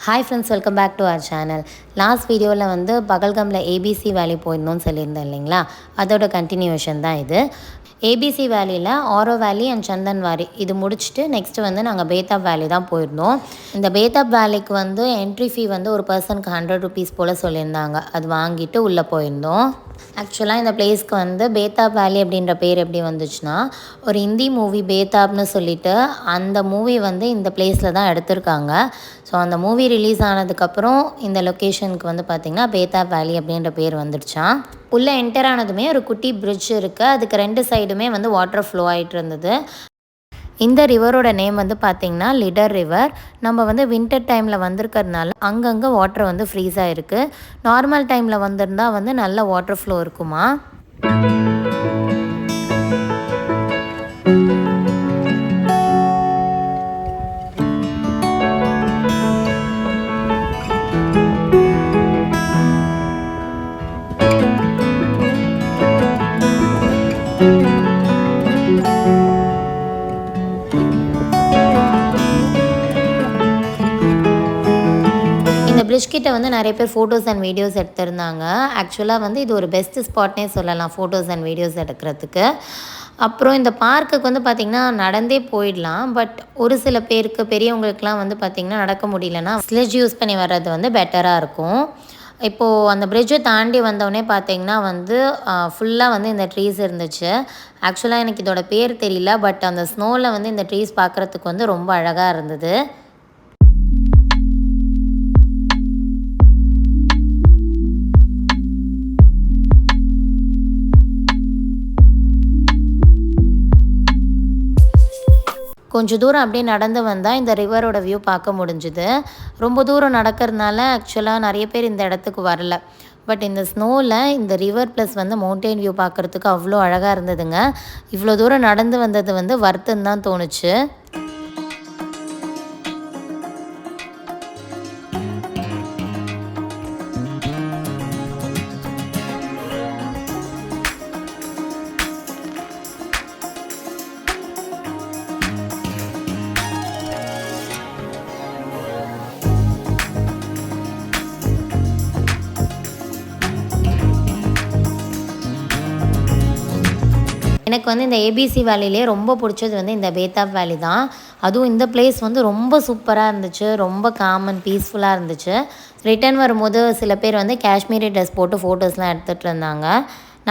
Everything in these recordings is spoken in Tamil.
Hi friends, welcome back to our channel. Last வீடியோவில் வந்து பகல்காமில் ஏபிசி வேலி போயிருந்தோம்னு சொல்லியிருந்தேன் இல்லைங்களா, அதோட கண்டினியூஷன் தான் இது. ஏபிசி வேலியில் ஆரோ வேலி அண்ட் சந்தன் வாரி இது முடிச்சுட்டு நெக்ஸ்ட்டு வந்து நாங்கள் பேத்தாப் வேலி தான் போயிருந்தோம். இந்த பேத்தாப் வேலிக்கு வந்து என்ட்ரி ஃபீ வந்து ஒரு பர்சனுக்கு 100 rupees போல் சொல்லியிருந்தாங்க. அது வாங்கிட்டு உள்ளே போயிருந்தோம். ஆக்சுவலாக இந்த பிளேஸ்க்கு வந்து பேத்தாப் வேலி அப்படின்ற பேர் எப்படி வந்துச்சுன்னா, ஒரு ஹிந்தி மூவி பேத்தாப்னு சொல்லிட்டு அந்த மூவி வந்து இந்த பிளேஸில் தான் எடுத்திருக்காங்க. ஸோ அந்த மூவி ரிலீஸ் ஆனதுக்கப்புறம் இந்த லொக்கேஷனுக்கு வந்து பார்த்திங்கன்னா பேத்தாப் வேலி அப்படின்ற பேர் வந்துடுச்சான். உள்ளே என்டர் ஆனதுமே ஒரு குட்டி பிரிட்ஜ் இருக்குது. அதுக்கு 2 சைடுமே வந்து வாட்டர் ஃப்ளோ ஆகிட்டு இருந்தது. இந்த ரிவரோட நேம் வந்து பார்த்திங்கன்னா லிடர் ரிவர். நம்ம வந்து வின்டர் டைமில் வந்திருக்கிறதுனால அங்கங்கே வாட்டர் வந்து ஃப்ரீஸ் ஆகிருக்கு. நார்மல் டைமில் வந்திருந்தால் வந்து நல்ல வாட்டர் ஃப்ளோ இருக்குமா. பிரிட்ஜ் கிட்ட வந்து நிறைய பேர் ஃபோட்டோஸ் அண்ட் வீடியோஸ் எடுத்திருந்தாங்க. ஆக்சுவலாக வந்து இது ஒரு பெஸ்ட் ஸ்பாட்னே சொல்லலாம் ஃபோட்டோஸ் அண்ட் வீடியோஸ் எடுக்கிறதுக்கு. அப்புறம் இந்த பார்க்குக்கு வந்து பார்த்திங்கன்னா நடந்தே போயிடலாம். பட் ஒரு சில பேருக்கு பெரியவங்களுக்குலாம் வந்து பார்த்திங்கன்னா நடக்க முடியலன்னா ஸ்லெட்ஜ் யூஸ் பண்ணி வர்றது வந்து பெட்டராக இருக்கும். இப்போது அந்த பிரிட்ஜை தாண்டி வந்தோடனே பார்த்திங்கன்னா வந்து ஃபுல்லாக வந்து இந்த ட்ரீஸ் இருந்துச்சு. ஆக்சுவலாக எனக்கு இதோட பேர் தெரியல. பட் அந்த ஸ்னோவில் வந்து இந்த ட்ரீஸ் பார்க்குறதுக்கு வந்து ரொம்ப அழகாக இருந்தது. கொஞ்சம் தூரம் அப்படியே நடந்து வந்தால் இந்த ரிவரோட வியூ பார்க்க முடிஞ்சுது. ரொம்ப தூரம் நடக்கிறதுனால ஆக்சுவலாக நிறைய பேர் இந்த இடத்துக்கு வரல. பட் இந்த ஸ்னோவில் இந்த ரிவர் ப்ளஸ் வந்து மவுண்டெயின் வியூ பார்க்குறதுக்கு அவ்வளோ அழகாக இருந்ததுங்க. இவ்வளோ தூரம் நடந்து வந்தது வந்து வருத்தம் தான் தோணுச்சு. எனக்கு வந்து இந்த ஏபிசி வேலிலே ரொம்ப பிடிச்சது வந்து இந்த பேத்தாப் வேலி தான். அதுவும் இந்த பிளேஸ் வந்து ரொம்ப சூப்பராக இருந்துச்சு. ரொம்ப காம் அண்ட் பீஸ்ஃபுல்லாக இருந்துச்சு. ரிட்டர்ன் வரும்போது சில பேர் வந்து காஷ்மீரி ட்ரெஸ் போட்டு ஃபோட்டோஸ்லாம் எடுத்துகிட்டு இருந்தாங்க.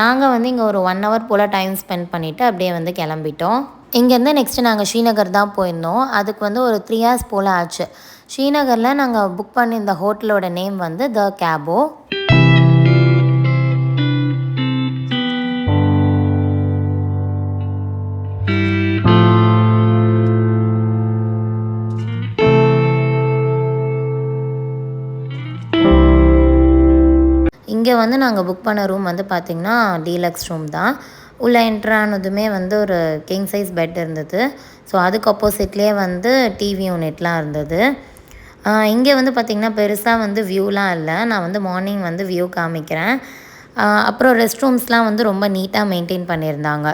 நாங்கள் வந்து இங்கே ஒரு 1 hour போல் டைம் ஸ்பெண்ட் பண்ணிவிட்டு அப்படியே வந்து கிளம்பிட்டோம். இங்கேருந்து நெக்ஸ்ட்டு நாங்கள் ஸ்ரீநகர் தான் போயிருந்தோம். அதுக்கு வந்து ஒரு 3 hours போல் ஆச்சு. ஸ்ரீநகரில் நாங்கள் புக் பண்ணியிருந்த ஹோட்டலோட நேம் வந்து த கேபோ. இங்கே வந்து நாங்கள் புக் பண்ண ரூம் வந்து பார்த்திங்கன்னா டீலக்ஸ் ரூம் தான். உள்ளே என்ட்ரானதுமே வந்து ஒரு கிங் சைஸ் பெட் இருந்தது. ஸோ அதுக்கு ஆப்போசிட்லேயே வந்து டிவி யூனிட்லாம் இருந்தது. இங்கே வந்து பார்த்திங்கன்னா பெருசாக வந்து வியூலாம் இல்லை. நான் வந்து மார்னிங் வந்து வியூ காமிக்கிறேன். அப்புறம் ரெஸ்ட் ரூம்ஸ்லாம் வந்து ரொம்ப நீட்டாக மெயின்டைன் பண்ணியிருந்தாங்க.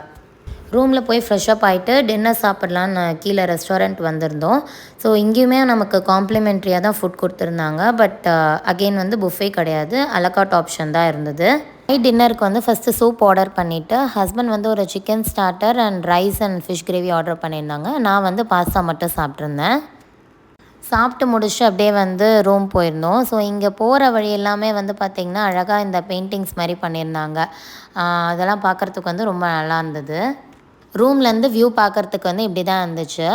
ரூமில் போய் ஃப்ரெஷ்அப் ஆகிட்டு டின்னர் சாப்பிட்லான்னு கீழே ரெஸ்டாரண்ட் வந்திருந்தோம். ஸோ இங்கேயுமே நமக்கு காம்ப்ளிமெண்ட்ரியாக தான் ஃபுட் கொடுத்துருந்தாங்க. பட் அகெயின் வந்து புஃபே கிடையாது, அலகாட் ஆப்ஷன் தான் இருந்தது. நைட் டின்னருக்கு வந்து ஃபஸ்ட்டு சூப் ஆர்டர் பண்ணிவிட்டு ஹஸ்பண்ட் வந்து ஒரு chicken starter and rise and fish gravy order பண்ணியிருந்தாங்க. நான் வந்து பாஸ்தா மட்டும் சாப்பிட்ருந்தேன். சாப்பிட்டு முடிச்சு அப்படியே வந்து ரூம் போயிருந்தோம். ஸோ இங்கே போகிற வழி எல்லாமே வந்து பார்த்திங்கன்னா அழகாக இந்த பெயிண்டிங்ஸ் மாதிரி பண்ணியிருந்தாங்க. அதெல்லாம் பார்க்குறதுக்கு வந்து ரொம்ப நல்லா இருந்தது. ரூம்லேருந்து வியூ பார்க்குறதுக்கு வந்து இப்படி தான் இருந்துச்சு.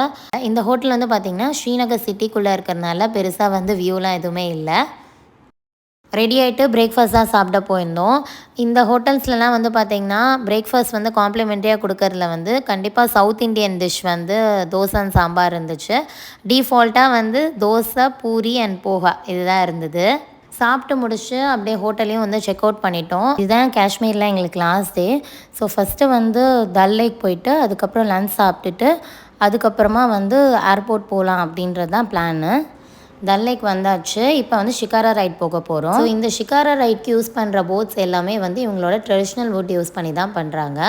இந்த ஹோட்டல் வந்து பார்த்திங்கன்னா ஸ்ரீநகர் சிட்டிக்குள்ளே இருக்கிறதுனால பெருசாக வந்து வியூலாம் எதுவுமே இல்லை. ரெடி ஆகிட்டு பிரேக்ஃபாஸ்ட் தான் சாப்பிட போயிருந்தோம். இந்த ஹோட்டல்ஸ்லலாம் வந்து பார்த்திங்கன்னா பிரேக்ஃபாஸ்ட் வந்து காம்ப்ளிமெண்ட்ரியாக கொடுக்கறதுல வந்து கண்டிப்பாக சவுத் இண்டியன் டிஷ் வந்து தோசை அண்ட் சாம்பார் இருந்துச்சு. டிஃபால்ட்டாக வந்து தோசை, பூரி அண்ட் போஹா இதுதான் இருந்தது. சாப்பிட்டு முடிச்சு அப்படியே ஹோட்டலையும் வந்து செக் அவுட் பண்ணிட்டோம். இதுதான் காஷ்மீரில் எங்களுக்கு லாஸ்ட் டே. ஸோ ஃபஸ்ட்டு வந்து டல் லேக் போயிட்டு அதுக்கப்புறம் லன்ச் சாப்பிட்டுட்டு அதுக்கப்புறமா வந்து ஏர்போர்ட் போகலாம் அப்படின்றது தான் பிளானு. டல் லேக் வந்தாச்சு. இப்போ வந்து ஷிகாரா ரைட் போக போகிறோம். ஸோ இந்த ஷிகாரா ரைட்க்கு யூஸ் பண்ணுற போட்ஸ் எல்லாமே வந்து இவங்களோட ட்ரெடிஷ்னல் வுட் யூஸ் பண்ணி தான் பண்ணுறாங்க.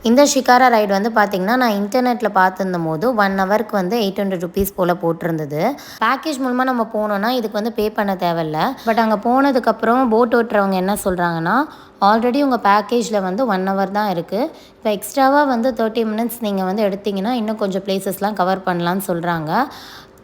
இந்த ஷிகாரா ரைடு வந்து பார்த்திங்கன்னா நான் இன்டர்நெட்டில் பார்த்துருந்தும் போது 1 ஹவருக்கு வந்து 800 ருபீஸ் போல் போட்டிருந்தது. பேக்கேஜ் மூலமாக நம்ம போனோன்னா இதுக்கு வந்து பே பண்ண தேவையில்ல. பட் அங்கே போனதுக்கப்புறம் போட் ஓட்டுறவங்க என்ன சொல்கிறாங்கன்னா, ஆல்ரெடி உங்கள் பேக்கேஜில் வந்து 1 ஹவர் தான் இருக்குது. இப்போ எக்ஸ்ட்ராவாக வந்து 30 மினிட்ஸ் நீங்கள் வந்து எடுத்திங்கன்னா இன்னும் கொஞ்சம் பிளேசஸ்லாம் கவர் பண்ணலான்னு சொல்கிறாங்க.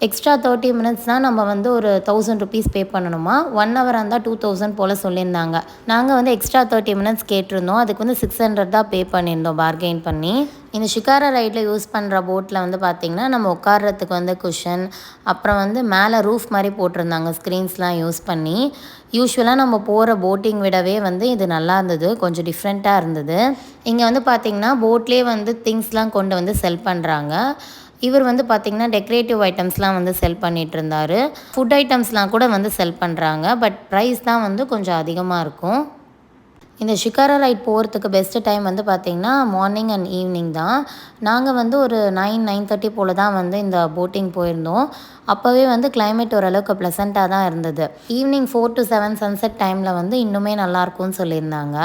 எக்ஸ்ட்ரா 30 மினிட்ஸ்னால் நம்ம வந்து ஒரு 1000 ருபீஸ் பே பண்ணணுமா. 1 ஹவர் இருந்தால் 2000 போல் சொல்லியிருந்தாங்க. நாங்கள் வந்து எக்ஸ்ட்ரா 30 மினிட்ஸ் கேட்டிருந்தோம். அதுக்கு வந்து 600 தான் பே பண்ணியிருந்தோம் பார்கெயின் பண்ணி. இந்த ஷிகாரா ரைடில் யூஸ் பண்ணுற போட்டில் வந்து பார்த்திங்கன்னா நம்ம உட்கார்றதுக்கு வந்து குஷன், அப்புறம் வந்து மேலே ரூஃப் மாதிரி போட்டிருந்தாங்க ஸ்க்ரீன்ஸ்லாம் யூஸ் பண்ணி. யூஸ்வலாக நம்ம போகிற போட்டிங் விடவே வந்து இது நல்லா இருந்தது, கொஞ்சம் டிஃப்ரெண்ட்டாக இருந்தது. இங்கே வந்து பார்த்திங்கன்னா போட்லேயே வந்து திங்ஸ்லாம் கொண்டு வந்து செல் பண்ணுறாங்க. இவர் வந்து பார்த்திங்கன்னா டெக்கரேட்டிவ் ஐட்டம்ஸ்லாம் வந்து செல் பண்ணிகிட்டு இருந்தார். ஃபுட் ஐட்டம்ஸ்லாம் கூட வந்து செல் பண்ணுறாங்க. பட் ப்ரைஸ் தான் வந்து கொஞ்சம் அதிகமாக இருக்கும். இந்த ஷிகாரா ரைட் போகிறதுக்கு பெஸ்ட்டு டைம் வந்து பார்த்திங்கன்னா மார்னிங் அண்ட் ஈவினிங் தான். நாங்கள் வந்து ஒரு 9-9:30 போல் தான் வந்து இந்த போட்டிங் போயிருந்தோம். அப்போவே வந்து கிளைமேட் ஓரளவுக்கு ப்ளசண்ட்டாக தான் இருந்தது. ஈவினிங் 4 to 7 சன்செட் டைமில் வந்து இன்னுமே நல்லாயிருக்கும்னு சொல்லியிருந்தாங்க.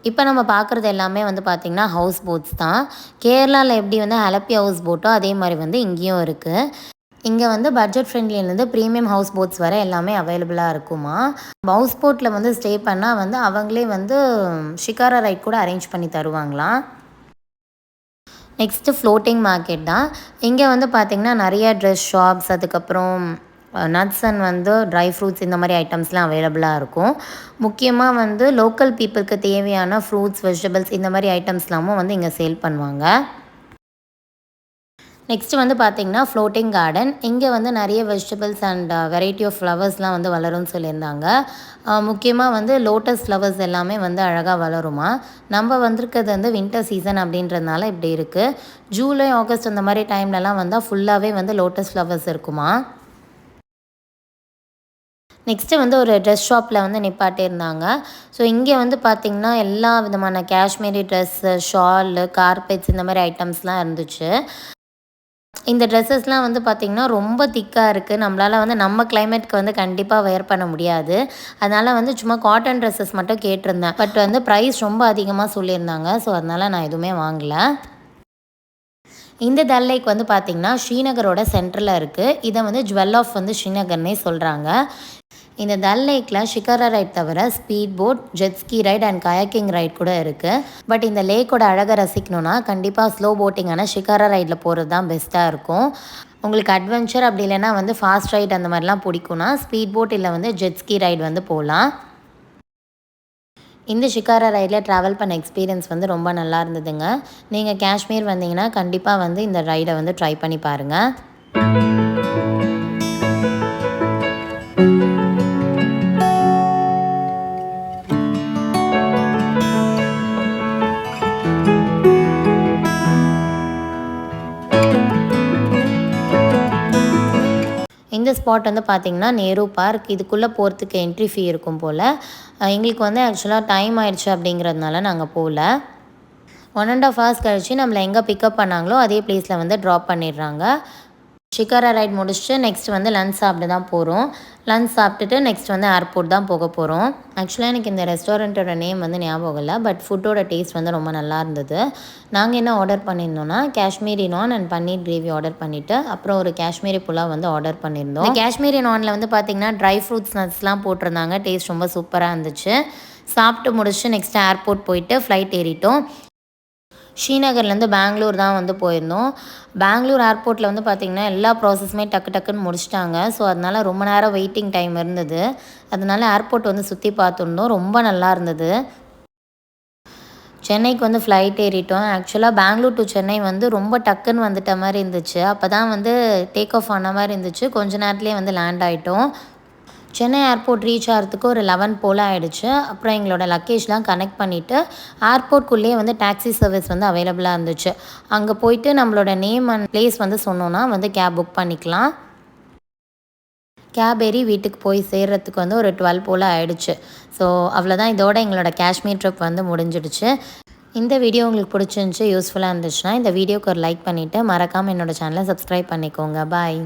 இப்போ நம்ம பார்க்குறது எல்லாமே வந்து பார்த்திங்கன்னா ஹவுஸ் போட்ஸ் தான். கேரளாவில் எப்படி வந்து அலப்பி ஹவுஸ் போட்டோ அதே மாதிரி வந்து இங்கேயும் இருக்குது. இங்கே வந்து பட்ஜெட் ஃப்ரெண்ட்லிலேருந்து ப்ரீமியம் ஹவுஸ் போட்ஸ் வர எல்லாமே அவைலபிளாக இருக்குமா. ஹவுஸ் போட்டில் வந்து ஸ்டே பண்ணால் வந்து அவங்களே வந்து ஷிகாரா ரைட் கூட அரேஞ்ச் பண்ணி தருவாங்களாம். நெக்ஸ்ட்டு ஃப்ளோட்டிங் மார்க்கெட் தான். இங்கே வந்து பார்த்திங்கன்னா நிறைய ட்ரெஸ் ஷாப்ஸ், அதுக்கப்புறம் நட்ஸ் அண்ட் வந்து ட்ரை ஃப்ரூட்ஸ் இந்த மாதிரி ஐட்டம்ஸ்லாம் அவைலபிளாக இருக்கும். முக்கியமாக வந்து லோக்கல் பீப்புளுக்கு தேவையான ஃப்ரூட்ஸ், வெஜிடபிள்ஸ் இந்த மாதிரி ஐட்டம்ஸ்லாமும் வந்து இங்கே சேல் பண்ணுவாங்க. நெக்ஸ்ட்டு வந்து பார்த்திங்கன்னா ஃப்ளோட்டிங் கார்டன். இங்கே வந்து நிறைய வெஜிடபிள்ஸ் அண்ட் வெரைட்டி ஆஃப் ஃப்ளவர்ஸ்லாம் வந்து வளரும்னு சொல்லியிருந்தாங்க. முக்கியமாக வந்து லோட்டஸ் ஃப்ளவர்ஸ் எல்லாமே வந்து அழகாக வளருமா. நம்ம வந்திருக்கிறது வந்து வின்டர் சீசன் அப்படின்றதுனால இப்படி இருக்குது. ஜூலை, ஆகஸ்ட் அந்த மாதிரி டைம்லலாம் வந்தால் ஃபுல்லாகவே வந்து லோட்டஸ் ஃப்ளவர்ஸ் இருக்குமா. நெக்ஸ்ட்டு வந்து ஒரு ட்ரெஸ் ஷாப்பில் வந்து நிப்பாட்டியிருந்தாங்க. ஸோ இங்கே வந்து பார்த்திங்கன்னா எல்லா விதமான காஷ்மீரி ட்ரெஸ்ஸு, ஷாலு, கார்பெட்ஸ் இந்த மாதிரி ஐட்டம்ஸ்லாம் இருந்துச்சு. இந்த ட்ரெஸ்ஸஸ்லாம் வந்து பார்த்திங்கன்னா ரொம்ப திக்காக இருக்குது. நம்மளால் வந்து நம்ம கிளைமேட்க்கு வந்து கண்டிப்பாக வேர் பண்ண முடியாது. அதனால் வந்து சும்மா காட்டன் ட்ரெஸ்ஸஸ் மட்டும் கேட்டிருந்தேன். பட் வந்து ப்ரைஸ் ரொம்ப அதிகமாக சொல்லியிருந்தாங்க. ஸோ அதனால் நான் எதுவுமே வாங்கலை. இந்த டல் லேக் வந்து பார்த்திங்கன்னா ஸ்ரீநகரோட சென்டரில் இருக்குது. இதை வந்து ஜுவல் ஆஃப் வந்து ஸ்ரீநகர்னே சொல்கிறாங்க. இந்த டல் லேக்கில் ஷிகாரா ரைட் தவிர speed boat, jet ski right and kayaking right கூட இருக்குது. பட் இந்த லேக்கோட அழகை ரசிக்கணுன்னா கண்டிப்பாக ஸ்லோ போட்டிங்கான ஷிகாரா ரைடில் போகிறது தான் பெஸ்ட்டாக இருக்கும். உங்களுக்கு அட்வென்ச்சர் அப்படி இல்லைன்னா வந்து ஃபாஸ்ட் ரைட் அந்த மாதிரிலாம் பிடிக்கும்னா ஸ்பீட் போட் இல்லை வந்து ஜெட்ஸ்கி ரைட் வந்து போகலாம். இந்த ஷிகாரா ரைடில் ட்ராவல் பண்ண எக்ஸ்பீரியன்ஸ் வந்து ரொம்ப நல்லா இருந்ததுங்க. நீங்கள் காஷ்மீர் வந்தீங்கன்னா கண்டிப்பாக வந்து இந்த ரைடை வந்து ட்ரை பண்ணி பாருங்கள். இந்த ஸ்பாட் வந்து பார்த்திங்கன்னா நேரு பார்க். இதுக்குள்ளே போகிறதுக்கு என்ட்ரி ஃபீ இருக்கும் போல். எங்களுக்கு வந்து ஆக்சுவலாக டைம் ஆயிடுச்சு அப்படிங்கிறதுனால நாங்கள் போகல. 1.5 ஹவர்ஸ் கழிச்சு நம்மளை எங்கே பிக்கப் பண்ணாங்களோ அதே பிளேஸில் வந்து ட்ராப் பண்ணிடுறாங்க. ஷிகாரா ரைட் முடிச்சுட்டு நெக்ஸ்ட் வந்து லன்ச் சாப்பிட்டு தான் போகிறோம். லன்ச் சாப்பிட்டுட்டு நெக்ஸ்ட் வந்து ஏர்போர்ட் தான் போக போகிறோம். ஆக்சுவலாக எனக்கு இந்த ரெஸ்டாரண்ட்டோட நேம் வந்து ஞாபகம் இல்லை. பட் ஃபுட்டோட டேஸ்ட் வந்து ரொம்ப நல்லா இருந்தது. நாங்கள் என்ன ஆர்டர் பண்ணியிருந்தோன்னா காஷ்மீரி நான் அண்ட் பன்னீர் கிரேவி ஆர்டர் பண்ணிவிட்டு அப்புறம் ஒரு காஷ்மீரி புலாவ் வந்து ஆர்டர் பண்ணியிருந்தோம். காஷ்மீரி நானில் வந்து பார்த்திங்கன்னா ட்ரை ஃப்ரூட்ஸ் நட்ஸ்லாம் போட்டிருந்தாங்க. டேஸ்ட் ரொம்ப சூப்பராக இருந்துச்சு. சாப்பிட்டு முடிச்சுட்டு நெக்ஸ்ட் ஏர்போர்ட் போயிட்டு ஃப்ளைட் ஏறிட்டோம். ஸ்ரீநகர்லேருந்து பெங்களூர் தான் வந்து போயிருந்தோம். பெங்களூர் ஏர்போர்ட்டில் வந்து பார்த்திங்கன்னா எல்லா ப்ராசஸுமே டக்குன்னு முடிச்சிட்டாங்க. ஸோ அதனால் ரொம்ப நேரம் வெயிட்டிங் டைம் இருந்தது. அதனால் ஏர்போர்ட் வந்து சுற்றி பார்த்துருந்தோம். ரொம்ப நல்லா இருந்தது. சென்னைக்கு வந்து ஃப்ளைட் ஏறிட்டோம். ஆக்சுவலாக பெங்களூர் டு சென்னை வந்து ரொம்ப டக்குன்னு வந்துட்ட மாதிரி இருந்துச்சு. அப்போ தான் வந்து டேக் ஆஃப் ஆன மாதிரி இருந்துச்சு. கொஞ்ச நேரத்துலேயே வந்து லேண்ட் ஆகிட்டோம். சென்னை ஏர்போர்ட் ரீச் ஆகிறதுக்கு ஒரு 11 போல் ஆகிடுச்சு. அப்புறம் எங்களோட லக்கேஜ்லாம் கனெக்ட் பண்ணிவிட்டு ஏர்போர்ட்குள்ளேயே வந்து டாக்ஸி சர்வீஸ் வந்து அவைலபிளாக இருந்துச்சு. அங்கே போயிட்டு நம்மளோட நேம் அண்ட் பிளேஸ் வந்து சொன்னோன்னா வந்து கேப் புக் பண்ணிக்கலாம். கேப் ஏறி வீட்டுக்கு போய் சேர்கிறதுக்கு வந்து ஒரு 12 போல் ஆகிடுச்சு. ஸோ அவ்வளோதான், இதோட எங்களோட காஷ்மீர் ட்ரிப் வந்து முடிஞ்சிடுச்சு. இந்த வீடியோ உங்களுக்கு பிடிச்சிருந்துச்சி, யூஸ்ஃபுல்லாக இருந்துச்சுன்னா இந்த வீடியோக்கு ஒரு லைக் பண்ணிவிட்டு மறக்காமல் என்னோடய சேனலை சப்ஸ்கிரைப் பண்ணிக்கோங்க. பாய்.